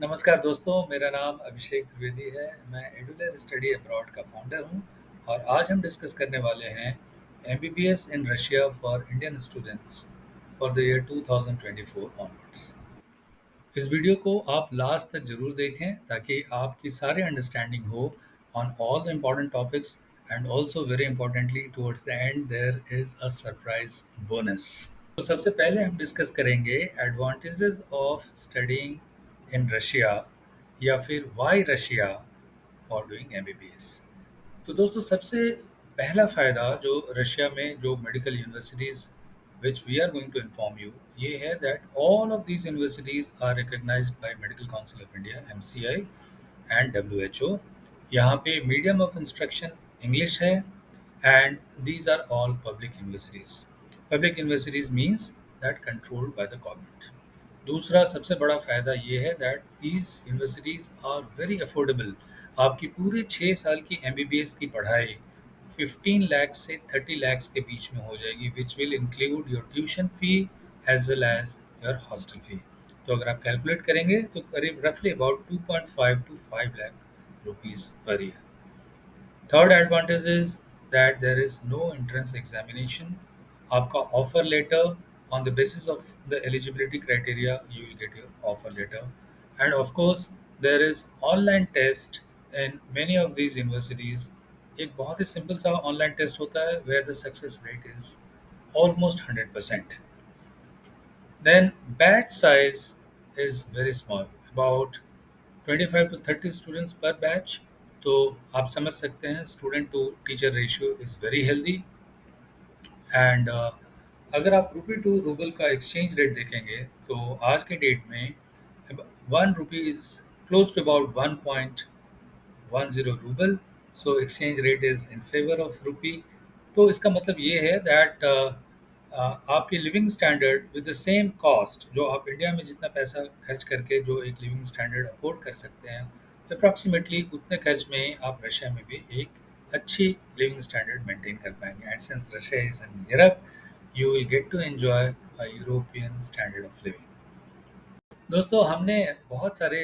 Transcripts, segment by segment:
नमस्कार दोस्तों, मेरा नाम अभिषेक त्रिवेदी है। मैं एडुलर स्टडी अब्रॉड का फाउंडर हूँ और आज हम डिस्कस करने वाले हैं MBBS in Russia for Indian students for the year 2024 onwards. इस वीडियो को आप लास्ट तक ज़रूर देखें ताकि आपकी सारी अंडरस्टैंडिंग हो on all the important topics and also very importantly towards the end there is a surprise bonus. तो सबसे पहले हम डिस्कस करेंगे advantages of studying in Russia या फिर why Russia for doing MBBS. तो दोस्तों सबसे पहला फ़ायदा जो रशिया में जो medical universities which we are going to inform you ये है that all of these universities are recognized by Medical Council of India MCI and WHO। यहाँ पे मीडियम ऑफ इंस्ट्रक्शन इंग्लिश है and these are all public universities। Public universities means that controlled by the government। दूसरा सबसे बड़ा फ़ायदा ये है that these universities are very affordable. आपकी पूरे 6 साल की एमबीबीएस की पढ़ाई 15 लाख से 30 लाख के बीच में हो जाएगी, which will include your tuition fee as well as your hostel fee. तो अगर आप कैलकुलेट करेंगे तो करीब रफली about 2.5 to 5 lakh rupees per year. Third advantage is that there is no entrance examination. आपका offer letter on the basis of the eligibility criteria you will get your offer letter, and of course there is online test in many of these universities। एक बहुत ही simple सा online test होता है where the success rate is almost 100%। then batch size is very small, about 25 to 30 students per batch। तो आप समझ सकते हैं student to teacher ratio is very healthy. And अगर आप रुपी टू रूबल का एक्सचेंज रेट देखेंगे तो आज के डेट में 1 rupee is close to about 1.10 rouble. So exchange rate is in favour of rupee. तो इसका मतलब ये है दैट आपकी living standard with the same cost, जो आप इंडिया में जितना पैसा खर्च करके जो एक लिविंग स्टैंडर्ड अफोर्ड कर सकते हैं, अप्रॉक्सीमेटली उतने खर्च में आप रशिया में भी एक अच्छी लिविंग स्टैंडर्ड मेंटेन कर पाएंगे। And since Russia is in Europe you will get to enjoy a European standard of living. दोस्तों हमने बहुत सारे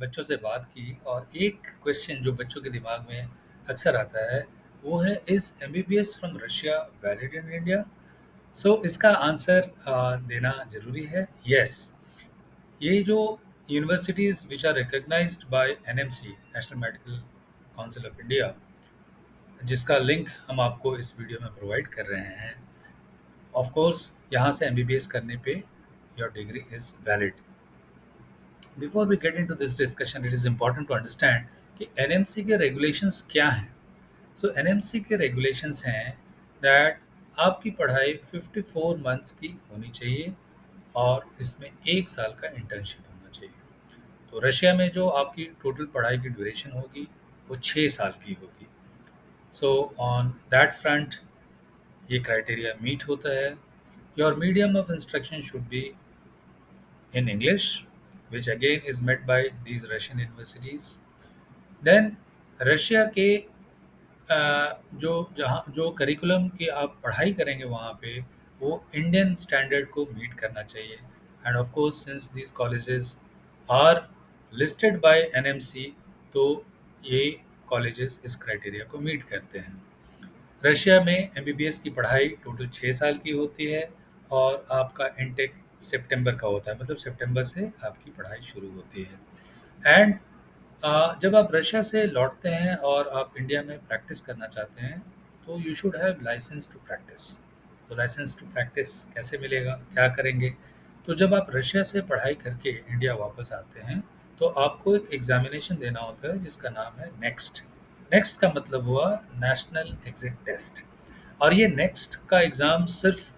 बच्चों से बात की और एक क्वेश्चन जो बच्चों के दिमाग में अक्सर आता है वो है, is MBBS from Russia valid in India? So इसका आंसर देना ज़रूरी है, यस। ये जो universities which are recognized by NMC National Medical Council of India, जिसका लिंक हम आपको इस वीडियो में प्रोवाइड कर रहे हैं, ऑफ कोर्स यहाँ से एमबीबीएस करने पे your degree is valid. Before we get into this discussion it is important to understand कि एनएमसी के रेगुलेशंस क्या हैं। सो एनएमसी के रेगुलेशंस हैं दैट आपकी पढ़ाई 54 मंथ्स की होनी चाहिए और इसमें 1 साल का इंटर्नशिप होना चाहिए। तो रशिया में जो आपकी टोटल पढ़ाई की ड्यूरेशन होगी वो 6 साल की होगी। सो ऑन दैट फ्रंट ये क्राइटेरिया मीट होता है। Your medium of instruction should be in English which again is met by these Russian universities. Then Russia के जो जहाँ जो करिकुलम की आप पढ़ाई करेंगे वहाँ पे वो इंडियन स्टैंडर्ड को मीट करना चाहिए। And of course since these colleges are listed by NMC तो ये कॉलेजेस इस क्राइटेरिया को मीट करते हैं। रशिया में एमबीबीएस की पढ़ाई टोटल 6 साल की होती है और आपका इनटेक सितंबर का होता है, मतलब सितंबर से आपकी पढ़ाई शुरू होती है। एंड जब आप रशिया से लौटते हैं और आप इंडिया में प्रैक्टिस करना चाहते हैं तो you should have licence to practise. तो लाइसेंस टू प्रैक्टिस कैसे मिलेगा, क्या करेंगे? तो जब आप रशिया से पढ़ाई करके इंडिया वापस आते हैं तो आपको एक एग्जामिनेशन देना होता है जिसका नाम है नेक्स्ट। नेक्स्ट का मतलब हुआ नेशनल एग्जिट टेस्ट। और ये नेक्स्ट का एग्ज़ाम सिर्फ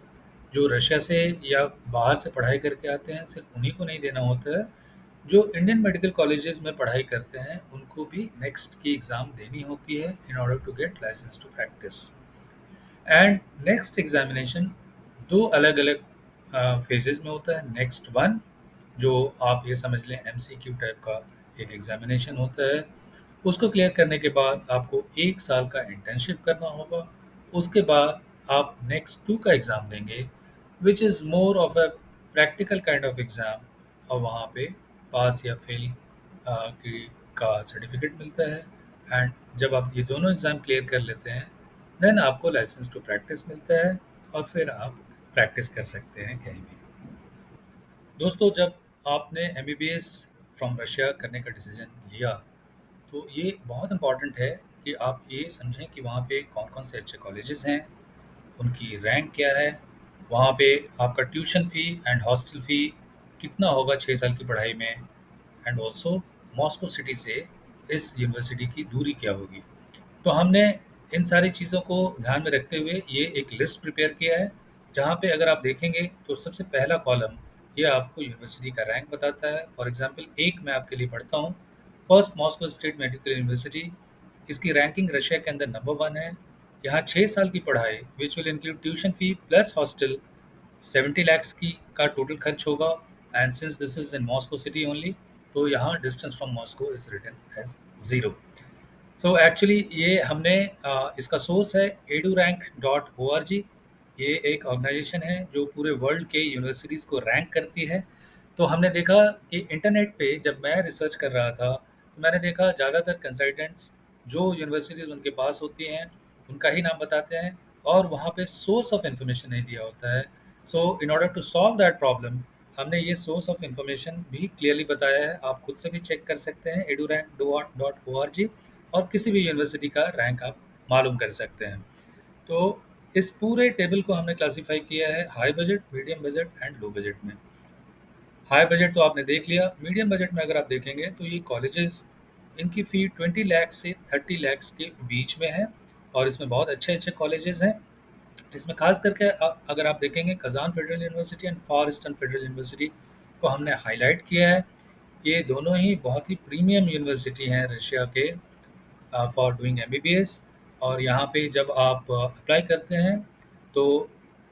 जो रशिया से या बाहर से पढ़ाई करके आते हैं सिर्फ उन्हीं को नहीं देना होता है, जो इंडियन मेडिकल कॉलेजेस में पढ़ाई करते हैं उनको भी नेक्स्ट की एग्ज़ाम देनी होती है in order to get licence to practise. And next examination दो अलग अलग फेजेस में होता है। नेक्स्ट वन जो आप ये समझ लें एमसीक्यू टाइप का एक एग्जामिनेशन होता है, उसको क्लियर करने के बाद आपको 1 साल का इंटर्नशिप करना होगा। उसके बाद आप नेक्स्ट टू का एग्ज़ाम देंगे which is more of a practical kind of exam. और वहाँ पे पास या फेल की का सर्टिफिकेट मिलता है। एंड जब आप ये दोनों एग्ज़ाम क्लियर कर लेते हैं, देन आपको लाइसेंस टू प्रैक्टिस मिलता है और फिर आप प्रैक्टिस कर सकते हैं कहीं भी। दोस्तों, जब आपने एमबीबीएस फ्रॉम रशिया करने का डिसीजन लिया, तो ये बहुत इम्पॉर्टेंट है कि आप ये समझें कि वहाँ पे कौन-कौन से अच्छे कॉलेजेस हैं, उनकी रैंक क्या है, वहाँ पे आपका tuition fee and hostel fee कितना होगा 6 साल की पढ़ाई में, एंड ऑल्सो मॉस्को सिटी से इस यूनिवर्सिटी की दूरी क्या होगी। तो हमने इन सारी चीज़ों को ध्यान में रखते हुए ये एक लिस्ट प्रिपेयर किया है, जहाँ पे अगर आप देखेंगे तो सबसे पहला कॉलम ये आपको यूनिवर्सिटी का रैंक बताता है। फॉर एग्जांपल एक मैं आपके लिए पढ़ता हूँ। First Moscow state medical university, इसकी रैंकिंग रशिया के अंदर नंबर 1 है। यहाँ 6 साल की पढ़ाई which will include tuition fee plus hostel 70 lakhs की का टोटल खर्च होगा। And since this is in Moscow city only, तो यहाँ distance from Moscow is written as 0। So actually ये हमने इसका सोर्स है edurrank.org। ये एक ऑर्गेनाइजेशन है जो पूरे वर्ल्ड के यूनिवर्सिटीज़ को रैंक करती है। तो हमने देखा कि इंटरनेट पे जब मैं रिसर्च कर रहा था, तो मैंने देखा ज़्यादातर कंसल्टेंट्स जो यूनिवर्सिटीज़ उनके पास होती हैं, उनका ही नाम बताते हैं और वहाँ पे सोर्स ऑफ इन्फॉर्मेशन नहीं दिया होता है। So in order to solve that problem, हमने ये सोर्स ऑफ इन्फॉर्मेशन भी क्लियरली बताया है। आप खुद से भी चेक कर सकते हैं edurrank.org, और किसी भी यूनिवर्सिटी का रैंक आप मालूम कर सकते हैं। तो इस पूरे टेबल को हमने क्लासिफाई किया है high budget, medium budget and low budget में। हाई बजट तो आपने देख लिया। मीडियम बजट में अगर आप देखेंगे तो ये कॉलेजेस, इनकी फ़ी 20 लाख से 30 लैक्स के बीच में है और इसमें बहुत अच्छे-अच्छे कॉलेजेस हैं। इसमें ख़ास करके अगर आप देखेंगे Kazan federal university and far eastern federal university को हमने हाइलाइट किया है। ये दोनों ही बहुत ही प्रीमियम यूनिवर्सिटी हैं रशिया के फॉर डूइंग एमबीबीएस। और यहाँ पे जब आप अप्लाई करते हैं तो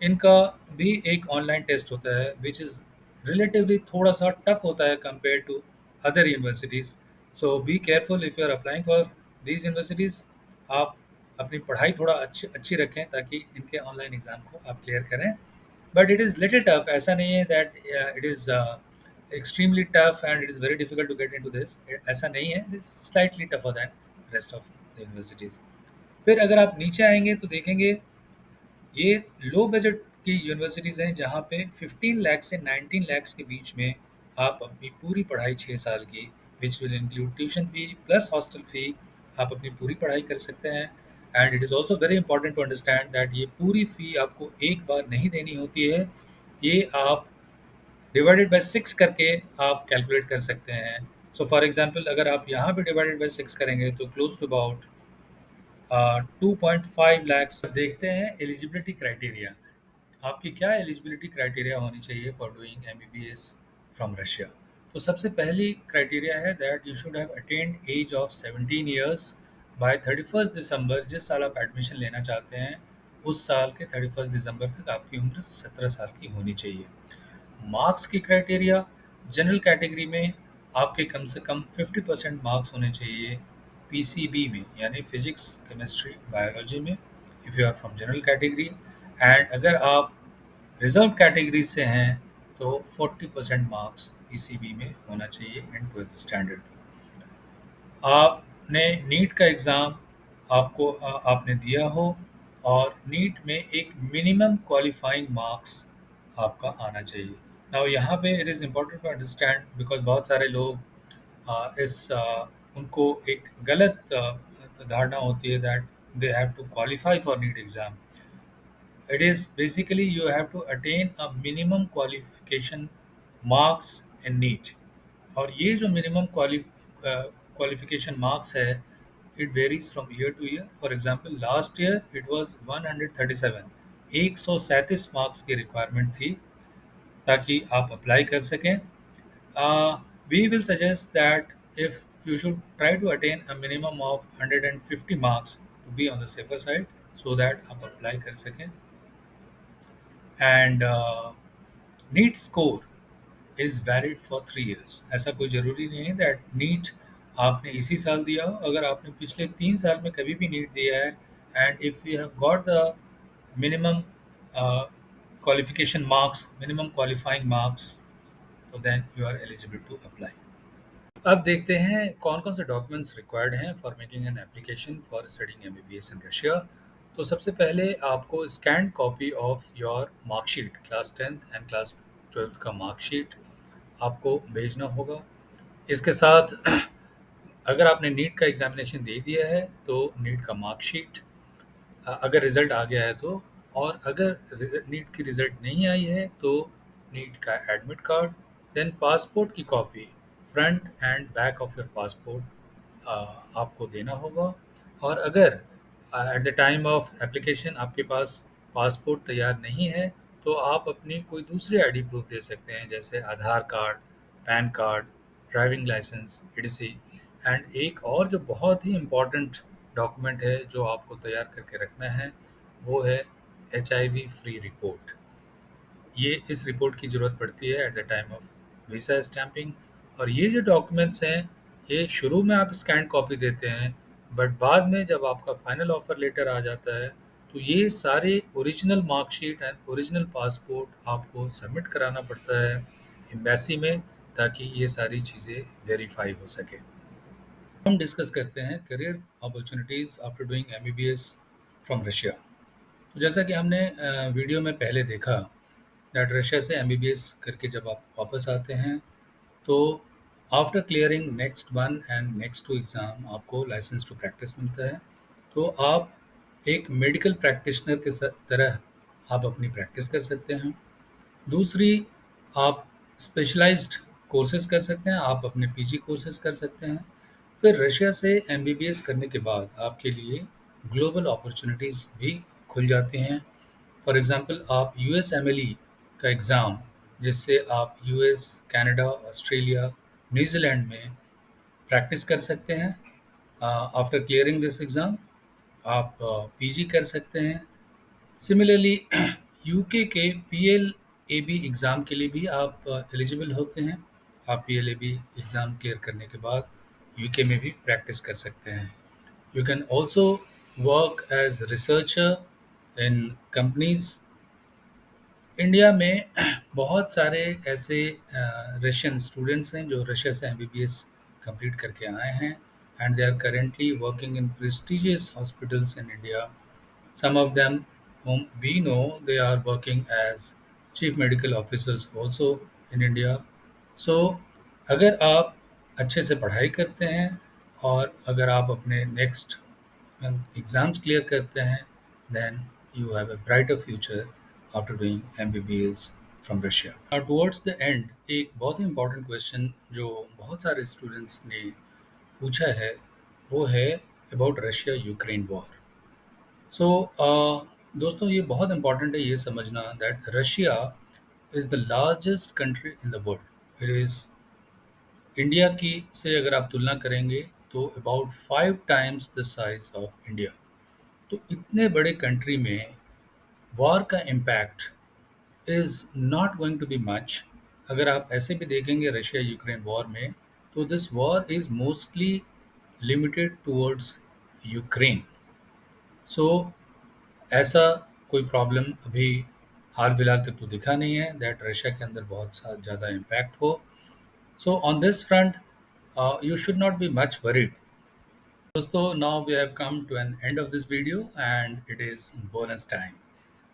इनका भी एक ऑनलाइन टेस्ट होता है विच इज़ रिलेटिवली थोड़ा सा टफ होता है compare to other universities. So be careful if you are applying for these universities. आप अपनी पढ़ाई थोड़ा अच्छी अच्छी रखें ताकि इनके ऑनलाइन एग्ज़ाम को आप क्लियर करें। But it is little tough, ऐसा नहीं है that it is extremely tough and it is very difficult to get into this, ऐसा नहीं है। it is slightly tougher than rest of the universities। फिर अगर आप नीचे आएंगे तो देखेंगे ये लो बजट की यूनिवर्सिटीज़ हैं जहाँ पे 15 लाख से 19 लाख के बीच में आप अपनी पूरी पढ़ाई 6 साल की which will include tuition fee plus hostel fee, आप अपनी पूरी पढ़ाई कर सकते हैं। And it is also very important to understand that ये पूरी फ़ी आपको एक बार नहीं देनी होती है। ये आप डिवाइडेड बाय 6 करके आप कैलकुलेट कर सकते हैं। सो फॉर एग्जांपल अगर आप यहाँ पे डिवाइडेड बाय 6 करेंगे तो क्लोज टू अबाउट 2.5 लैक्स। देखते हैं एलिजिबिलिटी क्राइटेरिया, आपकी क्या एलिजिबिलिटी क्राइटेरिया होनी चाहिए for doing MBBS from Russia. तो सबसे पहली क्राइटेरिया है that you should have attend age of 17 years by 31 December. जिस साल आप एडमिशन लेना चाहते हैं उस साल के 31 दिसंबर तक आपकी उम्र 17 साल की होनी चाहिए। मार्क्स की क्राइटेरिया, जनरल कैटेगरी में आपके कम से कम 50% मार्क्स होने चाहिए पीसीबी में, यानी फिजिक्स केमिस्ट्री बायोलॉजी में, if you are from general category. And अगर आप रिजर्व कैटेगरी से हैं तो 40% मार्क्स पीसीबी में होना चाहिए इन 12th स्टैंडर्ड। आपने नीट का एग्ज़ाम आपने दिया हो और नीट में एक मिनिमम क्वालिफाइंग मार्क्स आपका आना चाहिए। नाउ यहाँ पे it is important to understand because बहुत सारे लोग उनको एक गलत धारणा होती है that they have to qualify for NEET exam. It is basically you have to attain a minimum qualification marks in NEET। और ये जो मिनिमम क्वालिफिकेशन मार्क्स है it varies from year to year. For example last year it was 137, 137 marks की requirement थी ताकि आप apply कर सकें। We will suggest that if you should try to attain a minimum of 150 marks to be on the safer side so that आप apply कर सकें। And NEET score is valid for 3 years. ऐसा कोई ज़रूरी नहीं है दैट नीट आपने इसी साल दिया हो। अगर आपने पिछले 3 साल में कभी भी नीट दिया है and if you have got the minimum qualification marks, minimum qualifying marks, तो then you are eligible to apply. अब देखते हैं कौन-कौन से डॉक्यूमेंट्स रिक्वायर्ड हैं for making an application for studying MBBS in Russia. तो सबसे पहले आपको scanned copy of your marksheet, class 10th and class 12th का मार्कशीट आपको भेजना होगा। इसके साथ अगर आपने नीट का एग्ज़ामिनेशन दे दिया है, तो नीट का मार्कशीट अगर रिज़ल्ट आ गया है तो, और अगर नीट की रिज़ल्ट नहीं आई है तो नीट का एडमिट कार्ड, देन पासपोर्ट की copy, front end back of your passport आपको देना होगा। और अगर at the time of application आपके पास पासपोर्ट तैयार नहीं है, तो आप अपनी कोई दूसरी आईडी प्रूफ दे सकते हैं, जैसे Aadhaar card, PAN card, driving licence, ETC. And एक और जो बहुत ही इम्पोर्टेंट डॉक्यूमेंट है जो आपको तैयार करके रखना है, वो है एचआईवी फ्री रिपोर्ट। ये इस रिपोर्ट की ज़रूरत पड़ती है at the time of visa stamping. और ये जो डॉक्यूमेंट्स हैं, ये शुरू में आप स्कैन कॉपी देते हैं, बट बाद में जब आपका फाइनल ऑफर लेटर आ जाता है, तो ये सारे original marksheet and original passport आपको सबमिट कराना पड़ता है एम्बेसी में, ताकि ये सारी चीज़ें वेरीफाई हो सके। हम डिस्कस करते हैं career opportunities after doing MBBS from Russia. तो जैसा कि हमने वीडियो में पहले देखा, दैट रशिया से एमबीबीएस करके जब आप वापस आते हैं, तो after clearing next one and next two exam आपको लाइसेंस टू प्रैक्टिस मिलता है। तो आप एक मेडिकल प्रैक्टिशनर के तरह आप अपनी प्रैक्टिस कर सकते हैं। दूसरी, आप स्पेशलाइज्ड कोर्सेज कर सकते हैं, आप अपने पीजी कोर्सेज कर सकते हैं। फिर रशिया से एमबीबीएस करने के बाद आपके लिए ग्लोबल अपॉर्चुनिटीज़ भी खुल जाती हैं। फॉर एग्ज़ाम्पल, आप यूएसएमएलई का एग्ज़ाम, जिससे आप यूएस, कनाडा, ऑस्ट्रेलिया, न्यूज़ीलैंड में प्रैक्टिस कर सकते हैं। आफ्टर क्लियरिंग दिस एग्ज़ाम आप पीजी कर सकते हैं। सिमिलरली यूके के पीएलएबी एग्ज़ाम के लिए भी आप एलिजिबल होते हैं। आप पीएलएबी एग्ज़ाम क्लियर करने के बाद यूके में भी प्रैक्टिस कर सकते हैं। You can also work as researcher in companies. India में बहुत सारे ऐसे रशियन स्टूडेंट्स हैं जो रशिया से एमबीबीएस कंप्लीट करके आए हैं, and they are currently working in prestigious hospitals in India. Some of them whom we know, they are working as chief medical officers also in India. So अगर आप अच्छे से पढ़ाई करते हैं और अगर आप अपने नेक्स्ट एग्ज़ाम्स क्लियर करते हैं, then you have a brighter future after doing MBBS from Russia. Now towards the end, एक बहुत ही important question जो बहुत सारे स्टूडेंट्स ने पूछा है, वो है about Russia Ukraine war. सो दोस्तों, ये बहुत इम्पॉर्टेंट है ये समझना that Russia is the largest country in the world. It is India की से अगर आप तुलना करेंगे तो about 5 times the size of India. तो इतने बड़े कंट्री में वॉर का impact is not going to be much. अगर आप ऐसे भी देखेंगे रशिया यूक्रेन वॉर में, तो this war is mostly limited towards Ukraine. So ऐसा कोई प्रॉब्लम अभी हाल फिलहाल तक तो दिखा नहीं है दैट रशिया के अंदर बहुत ज़्यादा इम्पैक्ट हो। So on this front you should not be much worried. दोस्तों, now we have come to an end of this video and it is bonus time.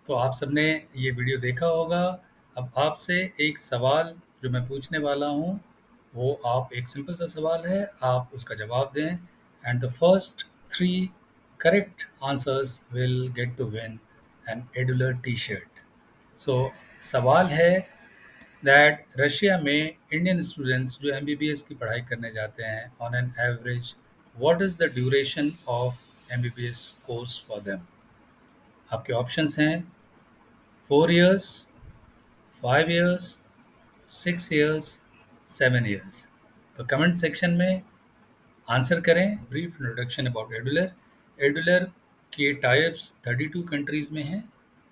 तो आप सबने ये वीडियो देखा होगा। अब आपसे एक सवाल जो मैं पूछने वाला हूँ, वो आप एक सिंपल सा सवाल है, आप उसका जवाब दें, and the first 3 correct answers will get to win an एडुलर टी शर्ट। सो सवाल है दैट रशिया में इंडियन स्टूडेंट्स जो एमबीबीएस की पढ़ाई करने जाते हैं, on an average what is the duration of MBBS course for them. आपके ऑप्शंस हैं 4 years, 5 years, 6 years, 7 years। तो कमेंट सेक्शन में आंसर करें। ब्रीफ इंट्रोडक्शन अबाउट एडुलर। एडुलर के टाइप्स 32 कंट्रीज़ में हैं,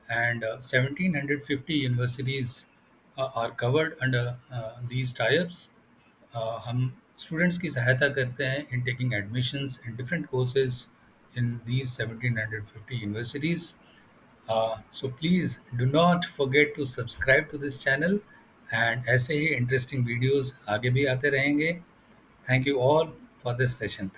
and 1750 universities are covered under these types. हम स्टूडेंट्स की सहायता करते हैं in taking admissions in different courses in these 1750 universities. So please do not forget to subscribe to this channel, and ऐसे ही इंटरेस्टिंग वीडियोस आगे भी आते रहेंगे। Thank you all for this session.